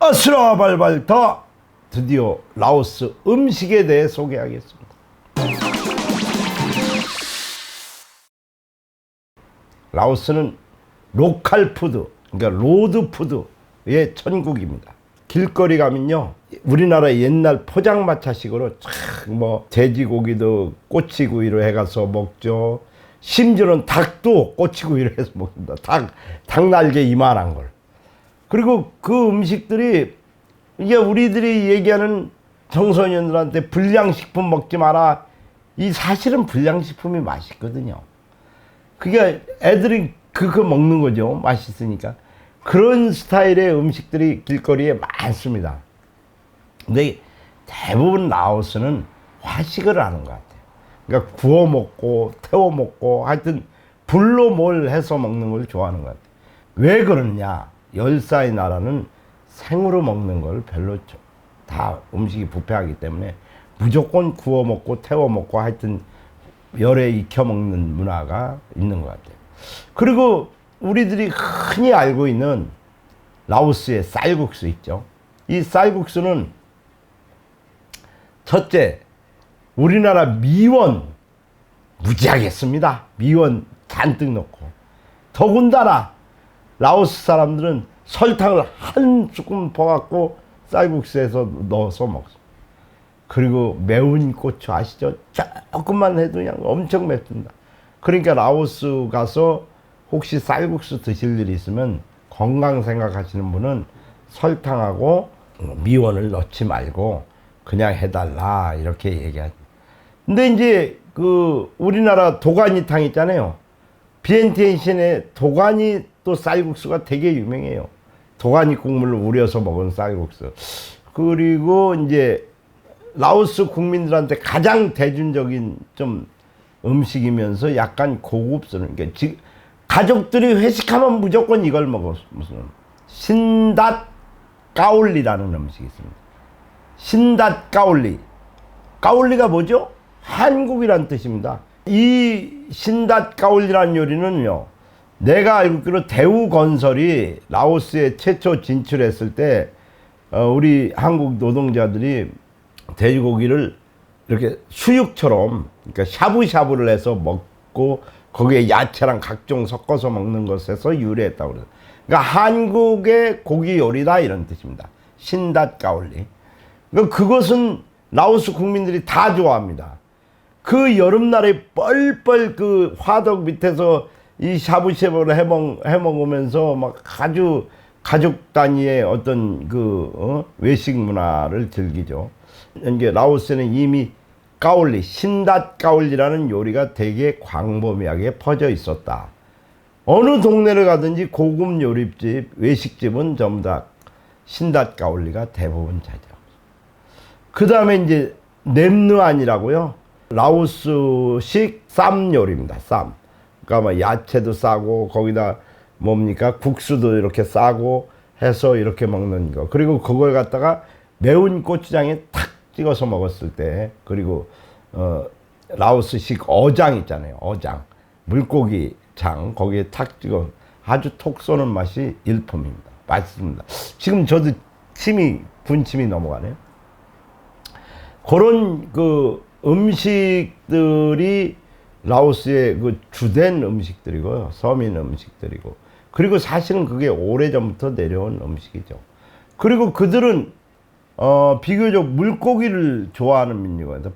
아스라 발발 더 드디어 라오스 음식에 대해 소개하겠습니다. 라오스는 로컬 푸드, 그러니까 로드 푸드의 천국입니다. 길거리 가면요, 우리나라 옛날 포장마차식으로 뭐 돼지고기도 꼬치구이로 해가서 먹죠. 심지어는 닭도 꼬치구이로 해서 먹습니다. 닭날개 이만한 걸. 그리고 그 음식들이 이게 우리들이 얘기하는 청소년들한테 불량식품 먹지 마라, 이 사실은 불량식품이 맛있거든요. 그게 애들이 그거 먹는 거죠. 맛있으니까. 그런 스타일의 음식들이 길거리에 많습니다. 근데 대부분 라오스는 화식을 하는 것 같아요. 그러니까 구워 먹고 태워 먹고 하여튼 불로 뭘 해서 먹는 걸 좋아하는 것 같아요. 왜 그러냐? 열사의 나라는 생으로 먹는 걸 별로 다 음식이 부패하기 때문에 무조건 구워 먹고 태워 먹고 하여튼 열에 익혀 먹는 문화가 있는 것 같아요. 그리고 우리들이 흔히 알고 있는 라오스의 쌀국수 있죠. 이 쌀국수는 첫째, 우리나라 미원 무지하게 씁니다. 미원 잔뜩 넣고. 더군다나 라오스 사람들은 설탕을 한 스푼 퍼갖고 쌀국수에서 넣어서 먹습니다. 그리고 매운 고추 아시죠? 조금만 해도 그냥 엄청 맵습니다. 그러니까 라오스 가서 혹시 쌀국수 드실 일이 있으면 건강 생각하시는 분은 설탕하고 미원을 넣지 말고 그냥 해달라 이렇게 얘기하죠. 근데 이제 그 우리나라 도가니탕 있잖아요. 비엔티엔신의 도가니 또 쌀국수가 되게 유명해요. 도가니 국물을 우려서 먹은 쌀국수. 그리고 이제 라오스 국민들한테 가장 대중적인 좀 음식이면서 약간 고급스러운, 그러니까 가족들이 회식하면 무조건 이걸 먹어. 무슨 신닷 까올리라는 음식이 있습니다. 신닷 까올리. 까올리가 뭐죠? 한국이란 뜻입니다. 이 신닷 까올리라는 요리는요, 내가 알고 있기로 대우건설이 라오스에 최초 진출했을 때 우리 한국 노동자들이 돼지고기를 이렇게 수육처럼, 그러니까 샤브샤브를 해서 먹고 거기에 야채랑 각종 섞어서 먹는 것에서 유래했다고 그래요. 그러니까 한국의 고기 요리다 이런 뜻입니다. 신닷 까올리. 그러니까 그것은 라오스 국민들이 다 좋아합니다. 그 여름날에 뻘뻘 그 화덕 밑에서 이 샤브샤브를 해 먹으면서 막 아주 가족 단위의 어떤 그 외식 문화를 즐기죠. 이게 라오스는 이미 까올리, 신닷 까올리라는 요리가 되게 광범위하게 퍼져 있었다. 어느 동네를 가든지 고급 요리집, 외식집은 전부 다 신닷 까올리가 대부분 차지합니다. 그 다음에 이제 냄느안이라고요. 라오스식 쌈 요리입니다. 쌈. 그러니까 뭐 야채도 싸고 거기다 뭡니까 국수도 이렇게 싸고 해서 이렇게 먹는 거. 그리고 그걸 갖다가 매운 고추장에 탁 찍어서 먹었을 때, 그리고 라오스식 어장 있잖아요. 어장, 물고기 장 거기에 탁 찍어 아주 톡 쏘는 맛이 일품입니다. 맛있습니다. 지금 저도 군침이 넘어가네요. 그런 그 음식들이 라오스의 그 주된 음식들이고요. 서민 음식들이고. 그리고 사실은 그게 오래전부터 내려온 음식이죠. 그리고 그들은 비교적 물고기를 좋아하는 민족이에요.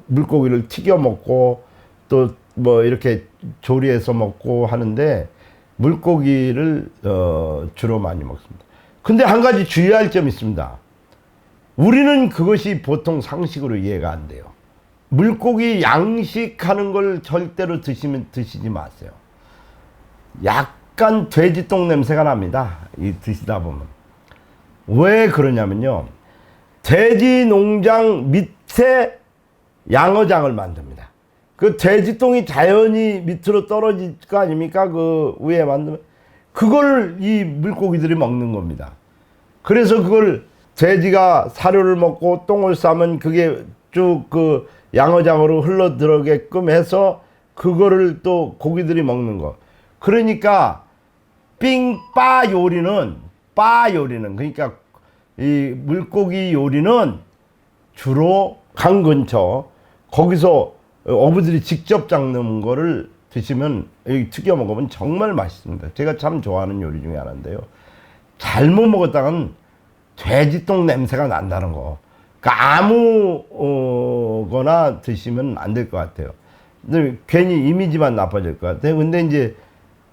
물고기를 튀겨 먹고 또 뭐 이렇게 조리해서 먹고 하는데 물고기를 주로 많이 먹습니다. 근데 한 가지 주의할 점이 있습니다. 우리는 그것이 보통 상식으로 이해가 안 돼요. 물고기 양식하는 걸 절대로 드시지 마세요. 약간 돼지똥 냄새가 납니다. 이 드시다 보면. 왜 그러냐면요, 돼지 농장 밑에 양어장을 만듭니다. 그 돼지똥이 자연히 밑으로 떨어질 거 아닙니까? 그 위에 만들면 그걸 이 물고기들이 먹는 겁니다. 그래서 그걸 돼지가 사료를 먹고 똥을 싸면 그게 쭉 그 양어장으로 흘러 들어오게끔 해서 그거를 또 고기들이 먹는 거. 그러니까 삥빠 요리는 그러니까 이 물고기 요리는 주로 강 근처 거기서 어부들이 직접 잡는 거를 드시면 튀겨 먹으면 정말 맛있습니다. 제가 참 좋아하는 요리 중에 하나인데요. 잘못 먹었다간 돼지똥 냄새가 난다는 거. 그러니까 아무거나 드시면 안 될 것 같아요. 근데 괜히 이미지만 나빠질 것 같아요. 근데 이제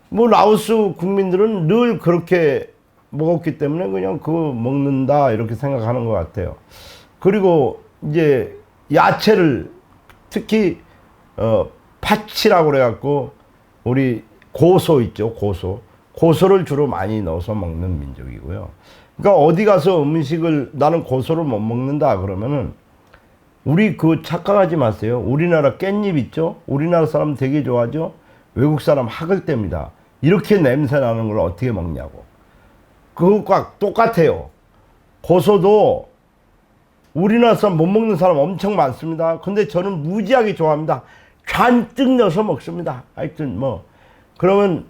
뭐 라오스 국민들은 늘 그렇게 먹었기 때문에 그냥 그거 먹는다 이렇게 생각하는 것 같아요. 그리고 이제 야채를 특히 파치라고 그래갖고 우리 고소 있죠, 고소를 주로 많이 넣어서 먹는 민족이고요. 그러니까 어디 가서 음식을 나는 고소를 못 먹는다 그러면은 우리 그 착각하지 마세요. 우리나라 깻잎 있죠? 우리나라 사람 되게 좋아하죠? 외국 사람 학을 뗍니다. 이렇게 냄새 나는 걸 어떻게 먹냐고. 그것과 똑같아요. 고소도 우리나라 사람 못 먹는 사람 엄청 많습니다. 근데 저는 무지하게 좋아합니다. 잔뜩 넣어서 먹습니다. 하여튼 뭐 그러면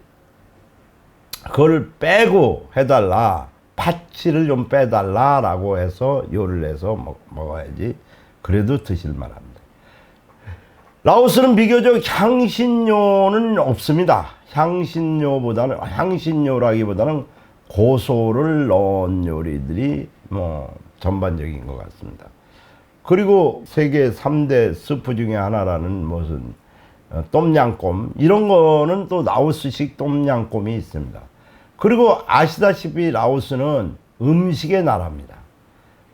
그걸 빼고 해달라. 파치를 좀 빼달라라고 해서 요리를 해서 먹어야지. 그래도 드실 만합니다. 라오스는 비교적 향신료는 없습니다. 향신료라기보다는 고소를 넣은 요리들이 뭐 전반적인 것 같습니다. 그리고 세계 3대 스프 중에 하나라는 무슨 똠양꼼 이런 거는 또 라오스식 똠양꼼이 있습니다. 그리고 아시다시피 라오스는 음식의 나라입니다.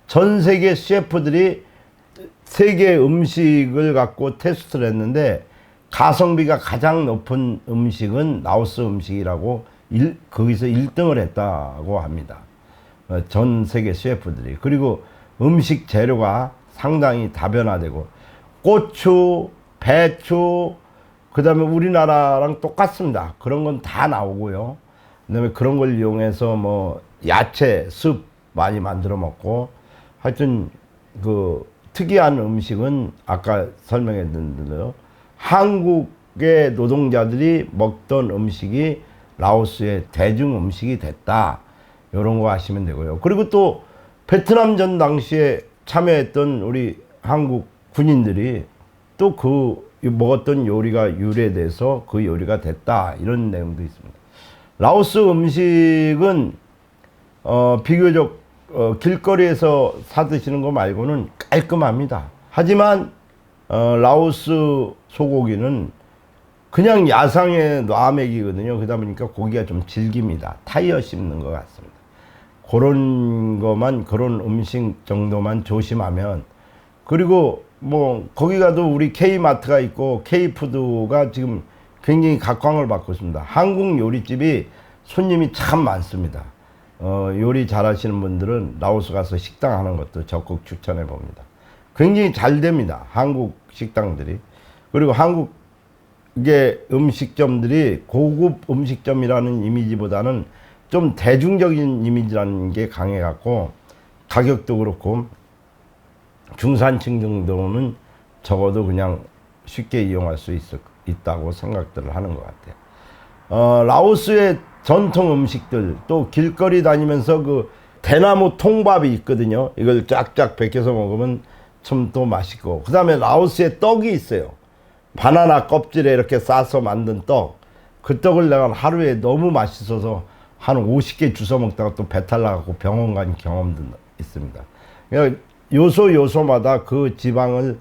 전 세계 셰프들이 세계 음식을 갖고 테스트를 했는데 가성비가 가장 높은 음식은 라오스 음식이라고 거기서 1등을 했다고 합니다. 전 세계 셰프들이. 그리고 음식 재료가 상당히 다변화되고 고추, 배추, 그 다음에 우리나라랑 똑같습니다. 그런 건 다 나오고요. 그 다음에 그런 걸 이용해서 뭐 야채, 습 많이 만들어 먹고 하여튼 그 특이한 음식은 아까 설명했던 대로 한국의 노동자들이 먹던 음식이 라오스의 대중 음식이 됐다. 이런 거 하시면 되고요. 그리고 또 베트남전 당시에 참여했던 우리 한국 군인들이 또 그 먹었던 요리가 유래돼서 그 요리가 됐다. 이런 내용도 있습니다. 라오스 음식은 비교적 길거리에서 사 드시는 거 말고는 깔끔합니다. 하지만 라오스 소고기는 그냥 야상의 놔먹이거든요. 그러다 보니까 고기가 좀 질깁니다. 타이어 씹는 것 같습니다. 그런 음식 정도만 조심하면. 그리고 뭐 거기 가도 우리 K마트가 있고 K푸드가 지금 굉장히 각광을 받고 있습니다. 한국 요리집이 손님이 참 많습니다. 요리 잘하시는 분들은 라오스 가서 식당 하는 것도 적극 추천해 봅니다. 굉장히 잘 됩니다. 한국 식당들이. 그리고 한국의 음식점들이 고급 음식점이라는 이미지보다는 좀 대중적인 이미지라는 게 강해갖고 가격도 그렇고 중산층 정도는 적어도 그냥 쉽게 이용할 수 있다고 생각들을 하는 것 같아요. 라오스의 전통 음식들, 또 길거리 다니면서 그 대나무 통밥이 있거든요. 이걸 쫙쫙 벗겨서 먹으면 참 또 맛있고. 그 다음에 라오스의 떡이 있어요. 바나나 껍질에 이렇게 싸서 만든 떡. 그 떡을 내가 하루에 너무 맛있어서 한 50개 주워 먹다가 또 배탈 나갖고 병원 간 경험도 있습니다. 그러니까 요소마다 그 지방을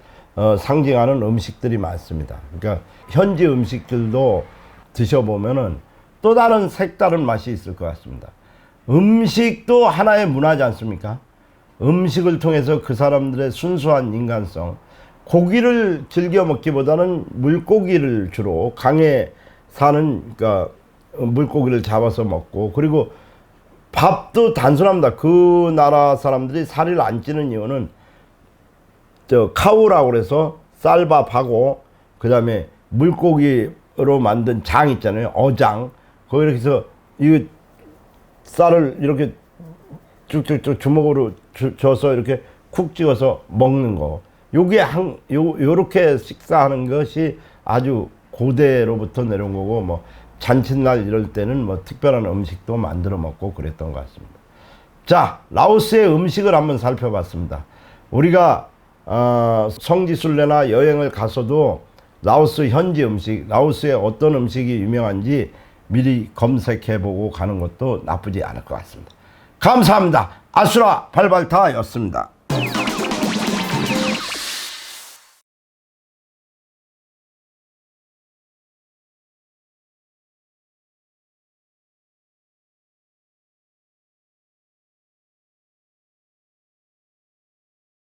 상징하는 음식들이 많습니다. 그러니까 현지 음식들도 드셔보면은 또 다른 색다른 맛이 있을 것 같습니다. 음식도 하나의 문화지 않습니까? 음식을 통해서 그 사람들의 순수한 인간성, 고기를 즐겨 먹기보다는 물고기를 주로 강에 사는, 그러니까 물고기를 잡아서 먹고, 그리고 밥도 단순합니다. 그 나라 사람들이 살을 안 찌는 이유는 카우라고 그래서 쌀밥하고 그 다음에 물고기로 만든 장 있잖아요. 어장. 거기서 이 쌀을 이렇게 쭉쭉쭉 주먹으로 줘서 이렇게 쿡 찍어서 먹는 거. 요렇게 식사하는 것이 아주 고대로부터 내려온 거고, 뭐 잔칫날 이럴 때는 뭐 특별한 음식도 만들어 먹고 그랬던 것 같습니다. 자, 라오스의 음식을 한번 살펴봤습니다. 우리가 성지순례나 여행을 가서도 라오스 현지 음식, 라오스의 어떤 음식이 유명한지 미리 검색해보고 가는 것도 나쁘지 않을 것 같습니다. 감사합니다. 아수라 발발타였습니다.